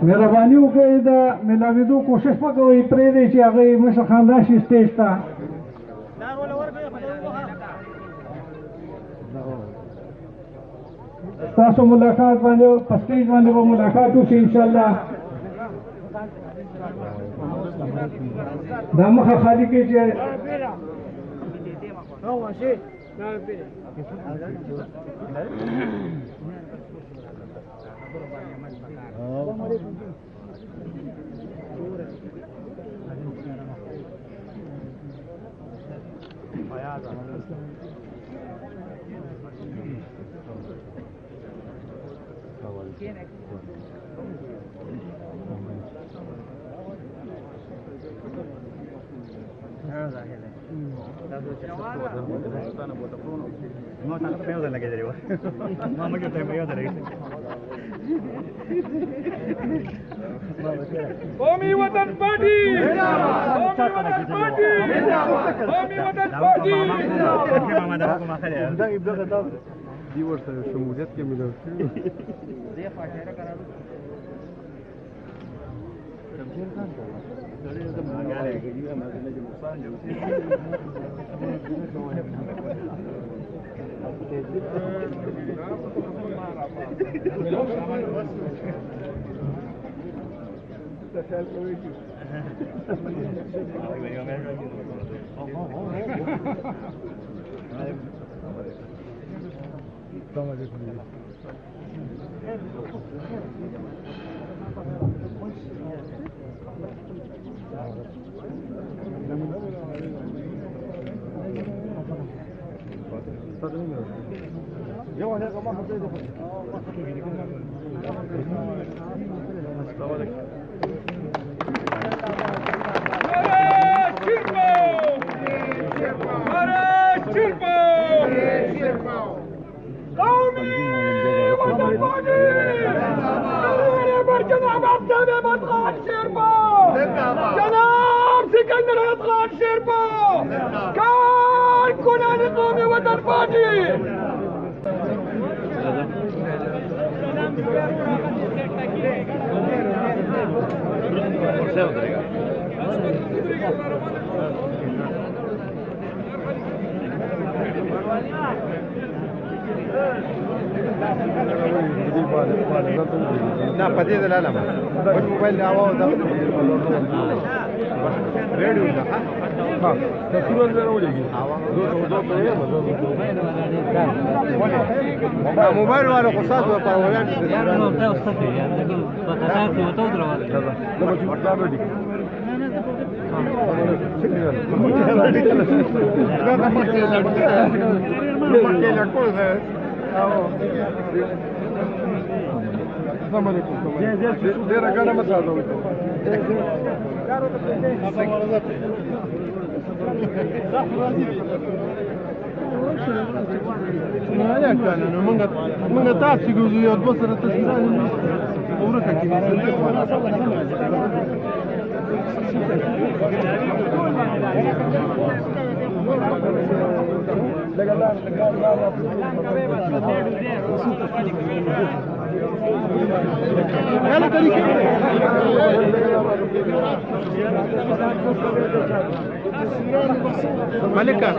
مهرباني وکړئ د ملاویدو کوشش وکړئ پرېږدئ چې هغه مشر خان راشي سټیج ته. ستاسو ملاقات باندې په سټیج باندې به ملاقات وشي انشاءالله. دا مخه خالي کړئ چې قومي وطن پارٹی دی ورسره شمولیت کې ملو شي جناب سکندر احمد خان شیرپا کارکنان قومی وطن پارٹی نه پدې دلاله ما په موبایل اواز دا ریډیو ده ها تصویر نه ولګي موبایل والو خو ساتو په ویان یار نو ته اوسه یار دغه په خاطر ته وته درواله دا به مطلب دی السلام علیکم ډیر غاړه مساله وکړه نه یا کنه نو موږ تاسو ګورو یو د سره تصویر ورته کې ملکه